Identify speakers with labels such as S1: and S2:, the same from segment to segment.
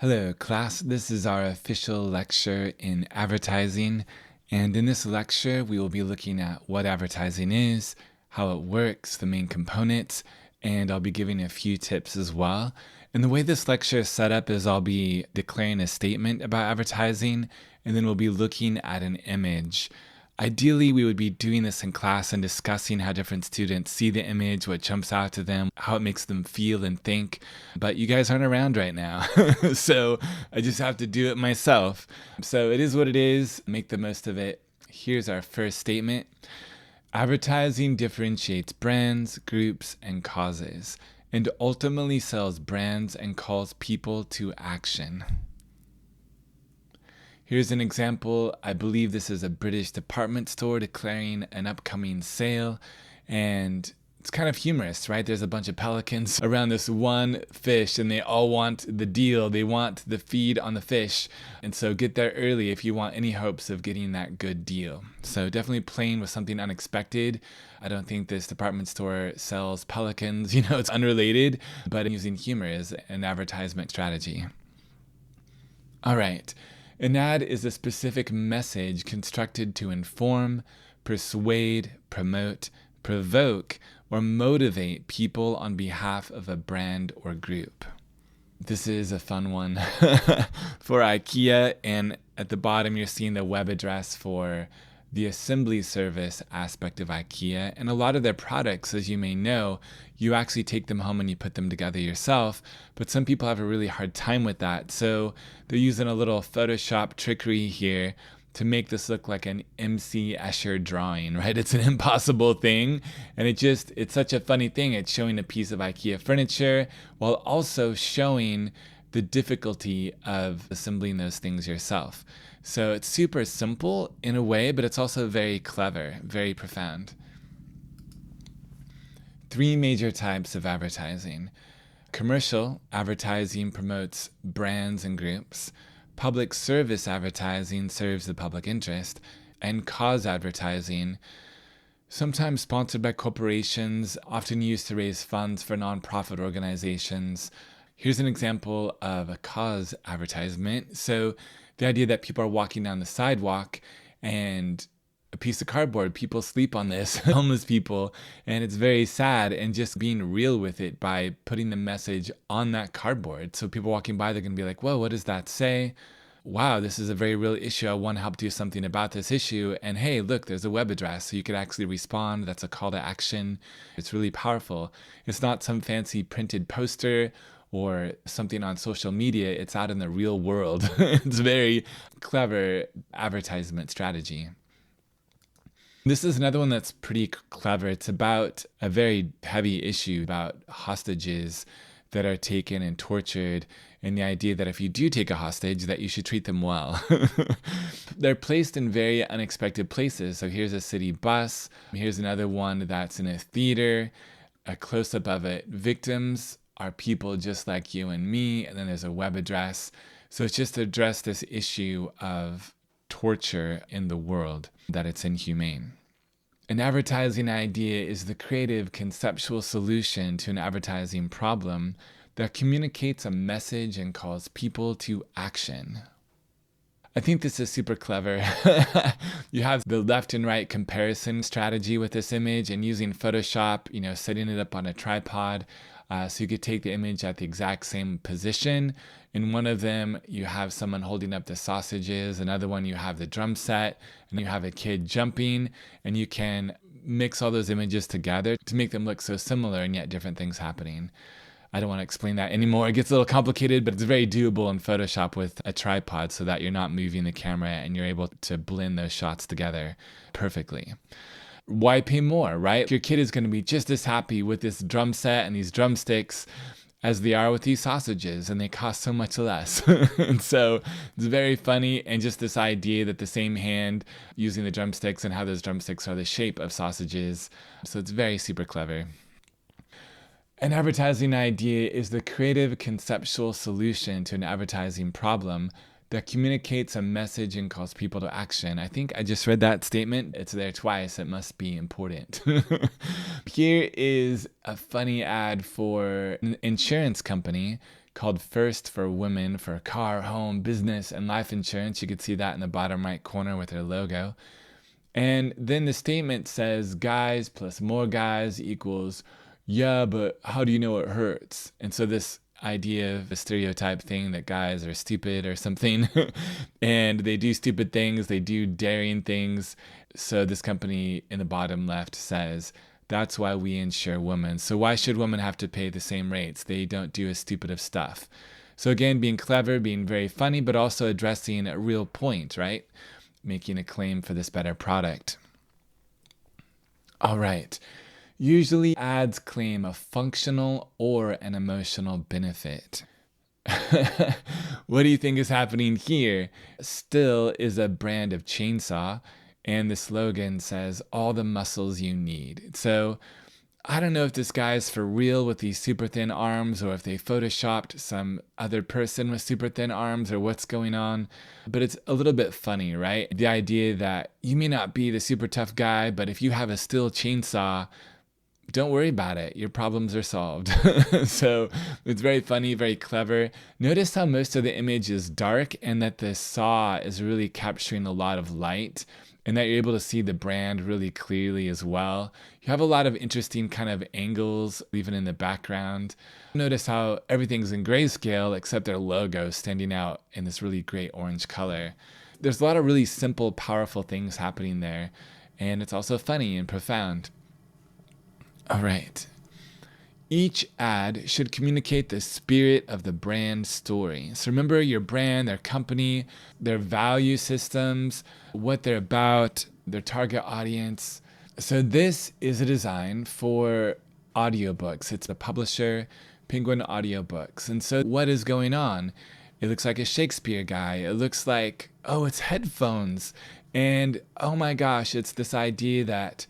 S1: Hello, class. This is our official lecture in advertising. And in this lecture, we will be looking at what advertising is, how it works, the main components, and I'll be giving a few tips as well. And the way this lecture is set up is I'll be declaring a statement about advertising, and then we'll be looking at an image. Ideally, we would be doing this in class and discussing how different students see the image, what jumps out to them, how it makes them feel and think. But you guys aren't around right now. So I just have to do it myself. So it is what it is. Make the most of it. Here's our first statement. Advertising differentiates brands, groups, and causes, and ultimately sells brands and calls people to action. Here's an example. I believe this is a British department store declaring an upcoming sale, and it's kind of humorous, right? There's a bunch of pelicans around this one fish, and they all want the deal. They want the feed on the fish. And so get there early if you want any hopes of getting that good deal. So definitely playing with something unexpected. I don't think this department store sells pelicans. It's unrelated, but using humor as an advertisement strategy. All right. An ad is a specific message constructed to inform, persuade, promote, provoke, or motivate people on behalf of a brand or group. This is a fun one for IKEA, and at the bottom you're seeing the web address for the assembly service aspect of IKEA. And a lot of their products, as you may know, you actually take them home and you put them together yourself. But some people have a really hard time with that. So they're using a little Photoshop trickery here to make this look like an MC Escher drawing, right? It's an impossible thing. And it's such a funny thing. It's showing a piece of IKEA furniture while also showing the difficulty of assembling those things yourself. So it's super simple in a way, but it's also very clever, very profound. 3 major types of advertising. Commercial advertising promotes brands and groups. Public service advertising serves the public interest. And cause advertising, sometimes sponsored by corporations, often used to raise funds for nonprofit organizations. Here's an example of a cause advertisement. So the idea that people are walking down the sidewalk and a piece of cardboard, people sleep on this, homeless people, and it's very sad, and just being real with it by putting the message on that cardboard. So people walking by, they're going to be like, whoa, what does that say? Wow, this is a very real issue. I want to help do something about this issue. And hey, look, there's a web address, so you could actually respond. That's a call to action. It's really powerful. It's not some fancy printed poster or something on social media. It's out in the real world. It's a very clever advertisement strategy. This is another one that's pretty clever. It's about a very heavy issue about hostages that are taken and tortured, and the idea that if you do take a hostage, that you should treat them well. They're placed in very unexpected places. So here's a city bus. Here's another one that's in a theater, a close-up of it. Victims are people just like you and me, and then there's a web address. So it's just to address this issue of torture in the world, that it's inhumane. An advertising idea is the creative conceptual solution to an advertising problem that communicates a message and calls people to action. I think this is super clever. You have the left and right comparison strategy with this image, and using Photoshop, setting it up on a tripod. So you could take the image at the exact same position. In one of them, you have someone holding up the sausages. Another one, you have the drum set, and you have a kid jumping. And you can mix all those images together to make them look so similar and yet different things happening. I don't want to explain that anymore. It gets a little complicated, but it's very doable in Photoshop with a tripod so that you're not moving the camera and you're able to blend those shots together perfectly. Why pay more, right? Your kid is going to be just as happy with this drum set and these drumsticks as they are with these sausages, and they cost so much less. And so it's very funny, and just this idea that the same hand using the drumsticks and how those drumsticks are the shape of sausages. So it's very super clever. An advertising idea is the creative conceptual solution to an advertising problem that communicates a message and calls people to action. I think I just read that statement. It's there twice. It must be important. Here is a funny ad for an insurance company called First for Women for car, home, business, and life insurance. You can see that in the bottom right corner with their logo. And then the statement says guys plus more guys equals, yeah, but how do you know it hurts? And so this idea of a stereotype thing that guys are stupid or something and they do stupid things, they do daring things. So this company in the bottom left says, that's why we insure women. So why should women have to pay the same rates? They don't do as stupid of stuff. So again, being clever, being very funny, but also addressing a real point, right? Making a claim for this better product. All right. Usually ads claim a functional or an emotional benefit. What do you think is happening here? Stihl is a brand of chainsaw, and the slogan says, all the muscles you need. So I don't know if this guy is for real with these super thin arms or if they photoshopped some other person with super thin arms or what's going on, but it's a little bit funny, right? The idea that you may not be the super tough guy, but if you have a Stihl chainsaw, don't worry about it. Your problems are solved. So it's very funny, very clever. Notice how most of the image is dark and that the saw is really capturing a lot of light and that you're able to see the brand really clearly as well. You have a lot of interesting kind of angles, even in the background. Notice how everything's in grayscale except their logo standing out in this really great orange color. There's a lot of really simple, powerful things happening there. And it's also funny and profound. All right. Each ad should communicate the spirit of the brand story. So remember your brand, their company, their value systems, what they're about, their target audience. So this is a design for audiobooks. It's a publisher, Penguin Audiobooks. And so what is going on? It looks like a Shakespeare guy. It looks like, oh, it's headphones. And oh my gosh, it's this idea that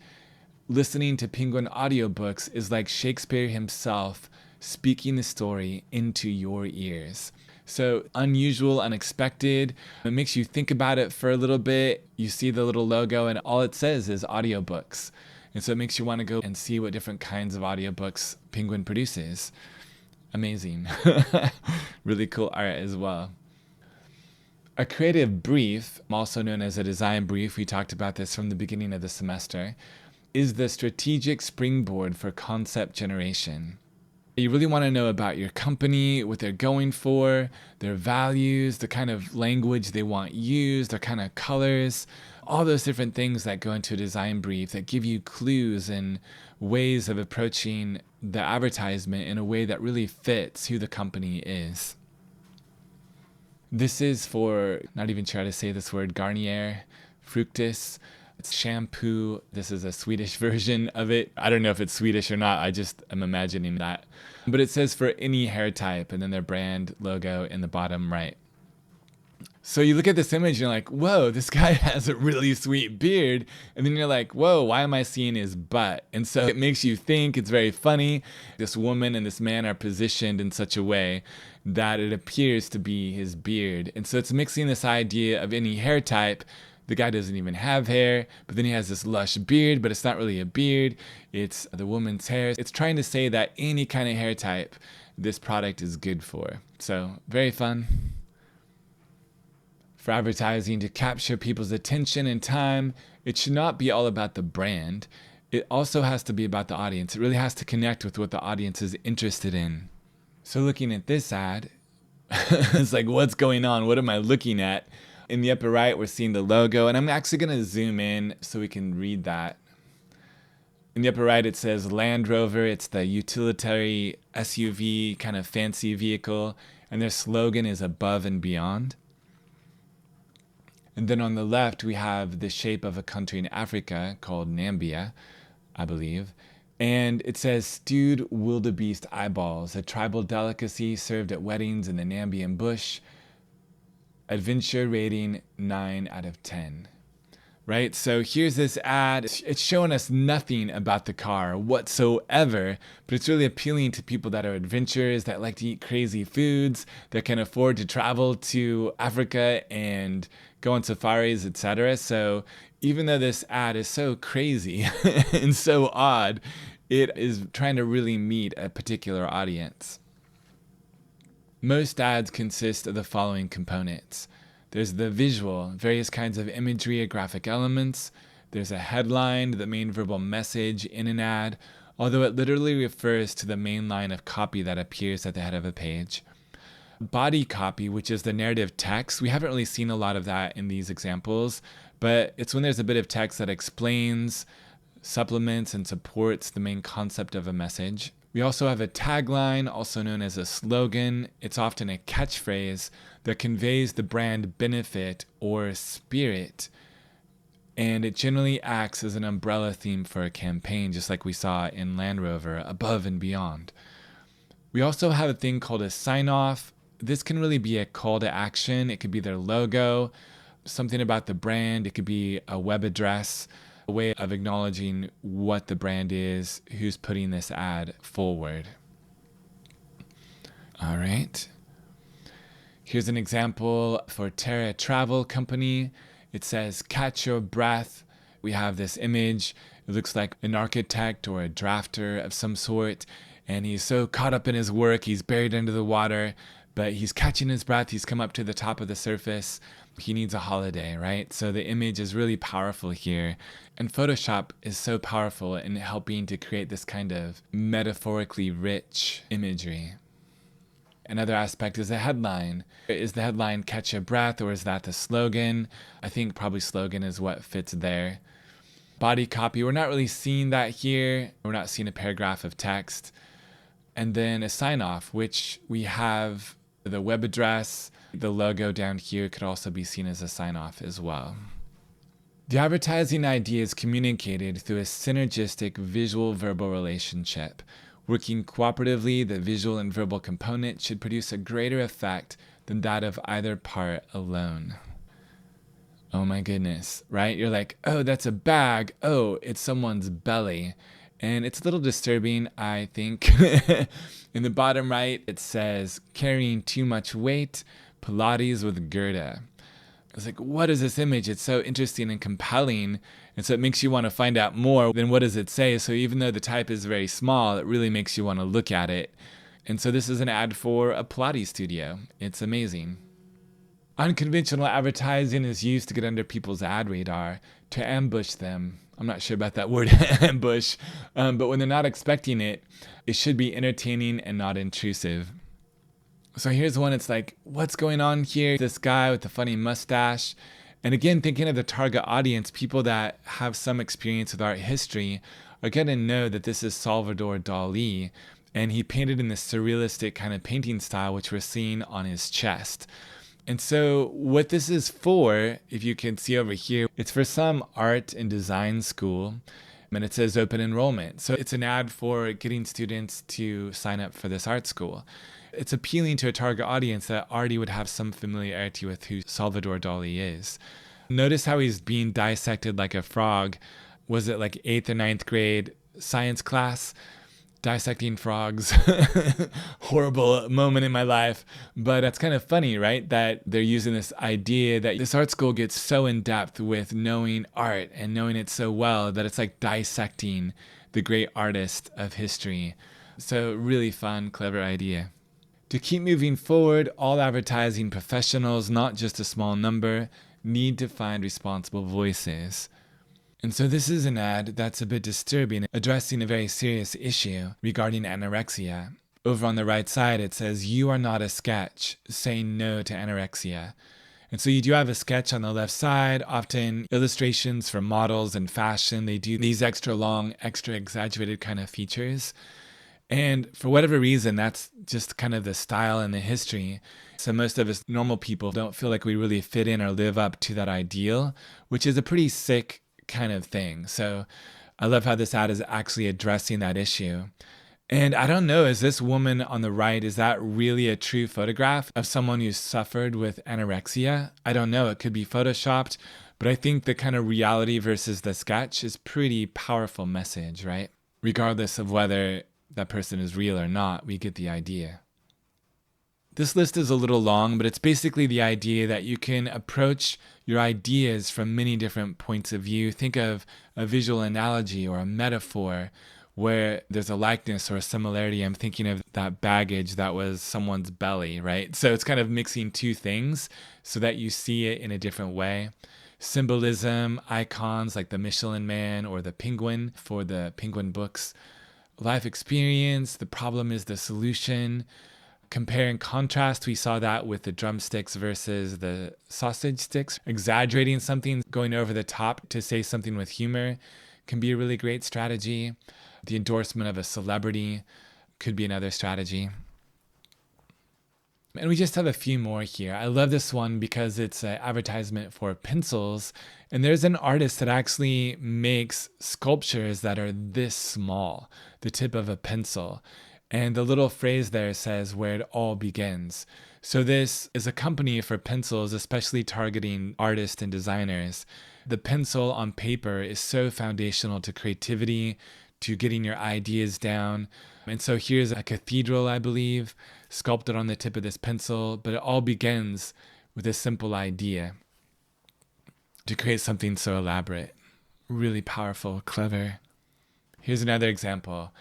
S1: listening to Penguin audiobooks is like Shakespeare himself speaking the story into your ears. So unusual, unexpected. It makes you think about it for a little bit. You see the little logo and all it says is audiobooks. And so it makes you want to go and see what different kinds of audiobooks Penguin produces. Amazing. Really cool art as well. A creative brief, also known as a design brief, we talked about this from the beginning of the semester, is the strategic springboard for concept generation. You really want to know about your company, what they're going for, their values, the kind of language they want used, their kind of colors, all those different things that go into a design brief that give you clues and ways of approaching the advertisement in a way that really fits who the company is. This is for, not even sure how to say this word, Garnier Fructis. It's shampoo. This is a Swedish version of it. I don't know if it's Swedish or not. I just am imagining that. But it says for any hair type and then their brand logo in the bottom right. So you look at this image and you're like, whoa, this guy has a really sweet beard. And then you're like, whoa, why am I seeing his butt? And so it makes you think. It's very funny. This woman and this man are positioned in such a way that it appears to be his beard. And so it's mixing this idea of any hair type. The guy doesn't even have hair, but then he has this lush beard, but it's not really a beard. It's the woman's hair. It's trying to say that any kind of hair type, this product is good for. So very fun. For advertising to capture people's attention and time, it should not be all about the brand. It also has to be about the audience. It really has to connect with what the audience is interested in. So looking at this ad, it's like, what's going on? What am I looking at? In the upper right, we're seeing the logo, and I'm actually going to zoom in so we can read that. In the upper right, it says Land Rover. It's the utilitarian SUV kind of fancy vehicle, and their slogan is above and beyond. And then on the left, we have the shape of a country in Africa called Nambia, I believe. And it says stewed wildebeest eyeballs, a tribal delicacy served at weddings in the Nambian bush. Adventure rating 9 out of 10. Right? So here's this ad. It's showing us nothing about the car whatsoever, but it's really appealing to people that are adventurers, that like to eat crazy foods, that can afford to travel to Africa and go on safaris, etc. So even though this ad is so crazy and so odd, it is trying to really meet a particular audience. Most ads consist of the following components. There's the visual, various kinds of imagery or graphic elements. There's a headline, the main verbal message in an ad, although it literally refers to the main line of copy that appears at the head of a page. Body copy, which is the narrative text. We haven't really seen a lot of that in these examples, but it's when there's a bit of text that explains, supplements, and supports the main concept of a message. We also have a tagline, also known as a slogan. It's often a catchphrase that conveys the brand benefit or spirit, and it generally acts as an umbrella theme for a campaign, just like we saw in Land Rover, Above and Beyond. We also have a thing called a sign-off. This can really be a call to action. It could be their logo, something about the brand. It could be a web address, a way of acknowledging what the brand is, who's putting this ad forward. All right. Here's an example for Terra Travel Company. It says, "Catch your breath." We have this image. It looks like an architect or a drafter of some sort, and he's so caught up in his work, he's buried under the water, but he's catching his breath. He's come up to the top of the surface. He needs a holiday, right? So the image is really powerful here. And Photoshop is so powerful in helping to create this kind of metaphorically rich imagery. Another aspect is the headline. Is the headline "Catch your breath" or is that the slogan? I think probably slogan is what fits there. Body copy, we're not really seeing that here. We're not seeing a paragraph of text. And then a sign off, which we have the web address. The logo down here could also be seen as a sign off as well. The advertising idea is communicated through a synergistic visual-verbal relationship. Working cooperatively, the visual and verbal component should produce a greater effect than that of either part alone. Oh my goodness, right? You're like, oh, that's a bag. Oh, it's someone's belly. And it's a little disturbing, I think. In the bottom right, it says, "Carrying too much weight, Pilates with Gerda." It's like, what is this image? It's so interesting and compelling. And so it makes you want to find out more. Then what does it say? So even though the type is very small, it really makes you want to look at it. And so this is an ad for a Pilates studio. It's amazing. Unconventional advertising is used to get under people's ad radar, to ambush them. I'm not sure about that word, ambush. But when they're not expecting it, it should be entertaining and not intrusive. So here's one. It's like, what's going on here? This guy with the funny mustache. And again, thinking of the target audience, people that have some experience with art history are going to know that this is Salvador Dali. And he painted in this surrealistic kind of painting style, which we're seeing on his chest. And so what this is for, if you can see over here, it's for some art and design school. And it says open enrollment. So it's an ad for getting students to sign up for this art school. It's appealing to a target audience that already would have some familiarity with who Salvador Dali is. Notice how he's being dissected like a frog. Was it like 8th or 9th grade science class? Dissecting frogs. Horrible moment in my life. But it's kind of funny, right? That they're using this idea that this art school gets so in depth with knowing art and knowing it so well that it's like dissecting the great artist of history. So really fun, clever idea. To keep moving forward, all advertising professionals, not just a small number, need to find responsible voices. And so this is an ad that's a bit disturbing, addressing a very serious issue regarding anorexia. Over on the right side, it says, "You are not a sketch. Say no to anorexia." And so you do have a sketch on the left side, often illustrations for models and fashion. They do these extra long, extra exaggerated kind of features. And for whatever reason, that's just kind of the style and the history. So most of us normal people don't feel like we really fit in or live up to that ideal, which is a pretty sick kind of thing. So I love how this ad is actually addressing that issue. And I don't know, is this woman on the right, is that really a true photograph of someone who's suffered with anorexia? I don't know. It could be photoshopped, but I think the kind of reality versus the sketch is pretty powerful message, right? Regardless of whether that person is real or not, we get the idea. This list is a little long, but it's basically the idea that you can approach your ideas from many different points of view. Think of a visual analogy or a metaphor where there's a likeness or a similarity, I'm thinking of that baggage that was someone's belly, right? So it's kind of mixing two things so that you see it in a different way. Symbolism, icons like the Michelin Man or the penguin for the Penguin books. Life experience, the problem is the solution. Compare and contrast, we saw that with the drumsticks versus the sausage sticks. Exaggerating something, going over the top to say something with humor can be a really great strategy. The endorsement of a celebrity could be another strategy. And we just have a few more here. I love this one because it's an advertisement for pencils. And there's an artist that actually makes sculptures that are this small, the tip of a pencil. And the little phrase there says where it all begins. So this is a company for pencils, especially targeting artists and designers. The pencil on paper is so foundational to creativity, to getting your ideas down. And so here's a cathedral, I believe, sculpted on the tip of this pencil, but it all begins with a simple idea to create something so elaborate. Really powerful, clever. Here's another example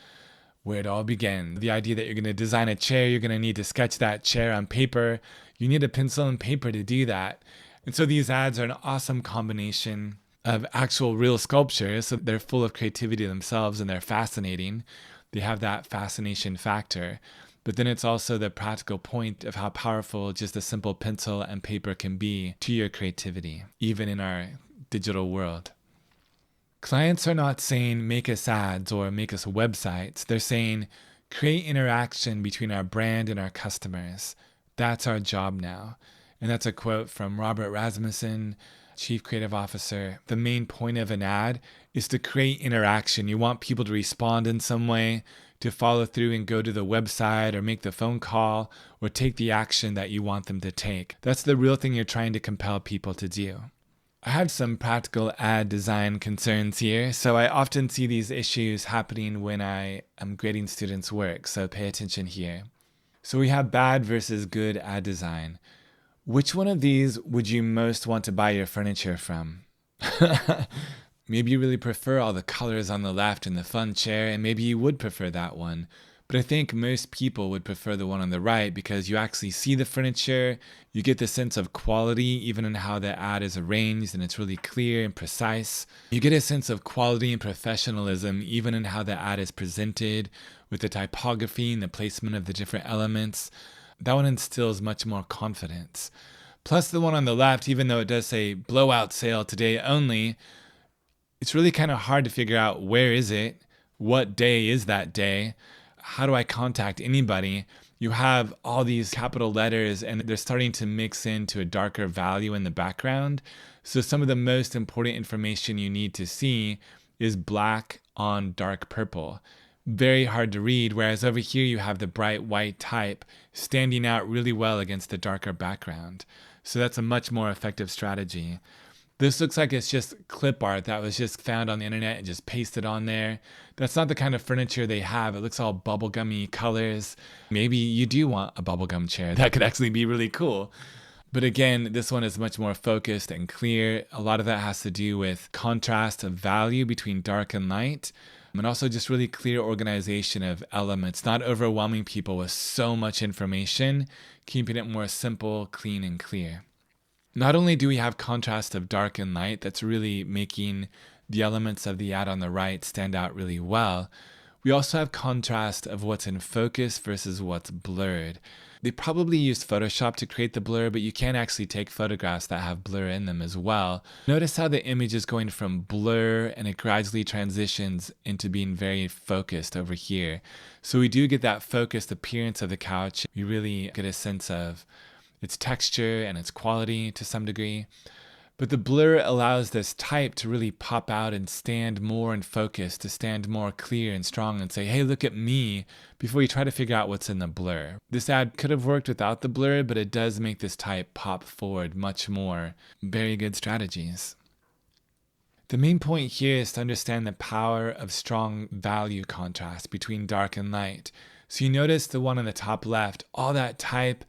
S1: where it all began. The idea that you're going to design a chair, you're going to need to sketch that chair on paper. You need a pencil and paper to do that. And so these ads are an awesome combination of actual real sculptures. So they're full of creativity themselves and they're fascinating. They have that fascination factor. But then it's also the practical point of how powerful just a simple pencil and paper can be to your creativity, even in our digital world. Clients are not saying make us ads or make us websites. They're saying create interaction between our brand and our customers. That's our job now. And that's a quote from Robert Rasmussen, Chief Creative Officer. The main point of an ad is to create interaction. You want people to respond in some way, to follow through and go to the website or make the phone call or take the action that you want them to take. That's the real thing you're trying to compel people to do. I have some practical ad design concerns here, so I often see these issues happening when I am grading students' work, so pay attention here. So we have bad versus good ad design. Which one of these would you most want to buy your furniture from? Maybe you really prefer all the colors on the left and the fun chair, and maybe you would prefer that one. But I think most people would prefer the one on the right because you actually see the furniture, you get the sense of quality even in how the ad is arranged, and it's really clear and precise. You get a sense of quality and professionalism even in how the ad is presented, with the typography and the placement of the different elements. That one instills much more confidence. Plus the one on the left, even though it does say blowout sale today only, it's really kind of hard to figure out where is it, what day is that day, how do I contact anybody? You have all these capital letters and they're starting to mix into a darker value in the background. So some of the most important information you need to see is black on dark purple. Very hard to read, whereas over here you have the bright white type standing out really well against the darker background. So that's a much more effective strategy. This looks like it's just clip art that was just found on the internet and just pasted on there. That's not the kind of furniture they have. It looks all bubblegummy colors. Maybe you do want a bubblegum chair. That could actually be really cool. But again, this one is much more focused and clear. A lot of that has to do with contrast of value between dark and light, and also just really clear organization of elements, not overwhelming people with so much information, keeping it more simple, clean, and clear. Not only do we have contrast of dark and light that's really making the elements of the ad on the right stand out really well, we also have contrast of what's in focus versus what's blurred. They probably used Photoshop to create the blur, but you can actually take photographs that have blur in them as well. Notice how the image is going from blur and it gradually transitions into being very focused over here. So we do get that focused appearance of the couch. We really get a sense of its texture and its quality to some degree. But the blur allows this type to really pop out and stand more in focus, to stand more clear and strong and say, hey, look at me, before you try to figure out what's in the blur. This ad could have worked without the blur, but it does make this type pop forward much more. Very good strategies. The main point here is to understand the power of strong value contrast between dark and light. So you notice the one on the top left, all that type,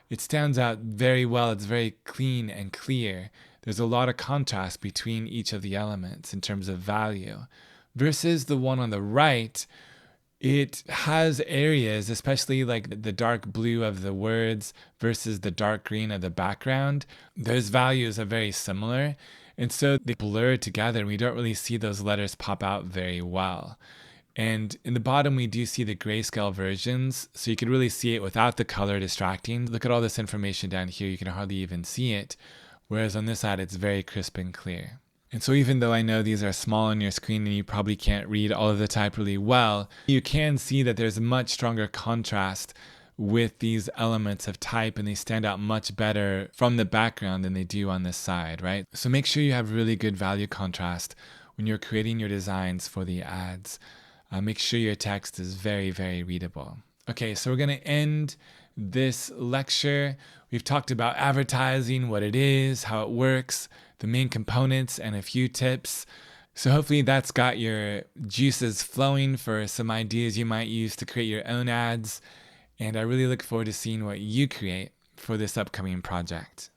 S1: it stands out very well. It's very clean and clear. There's a lot of contrast between each of the elements in terms of value. versus the one on the right. It has areas, especially like the dark blue of the words versus the dark green of the background. Those values are very similar. And so they blur together and we don't really see those letters pop out very well. And in the bottom, we do see the grayscale versions. So you can really see it without the color distracting. Look at all this information down here. You can hardly even see it. Whereas on this side, it's very crisp and clear. And so even though I know these are small on your screen and you probably can't read all of the type really well, you can see that there's a much stronger contrast with these elements of type and they stand out much better from the background than they do on this side, right? So make sure you have really good value contrast when you're creating your designs for the ads. Make sure your text is very, very readable. Okay, so we're going to end this lecture. We've talked about advertising, what it is, how it works, the main components, and a few tips. So hopefully that's got your juices flowing for some ideas you might use to create your own ads. And I really look forward to seeing what you create for this upcoming project.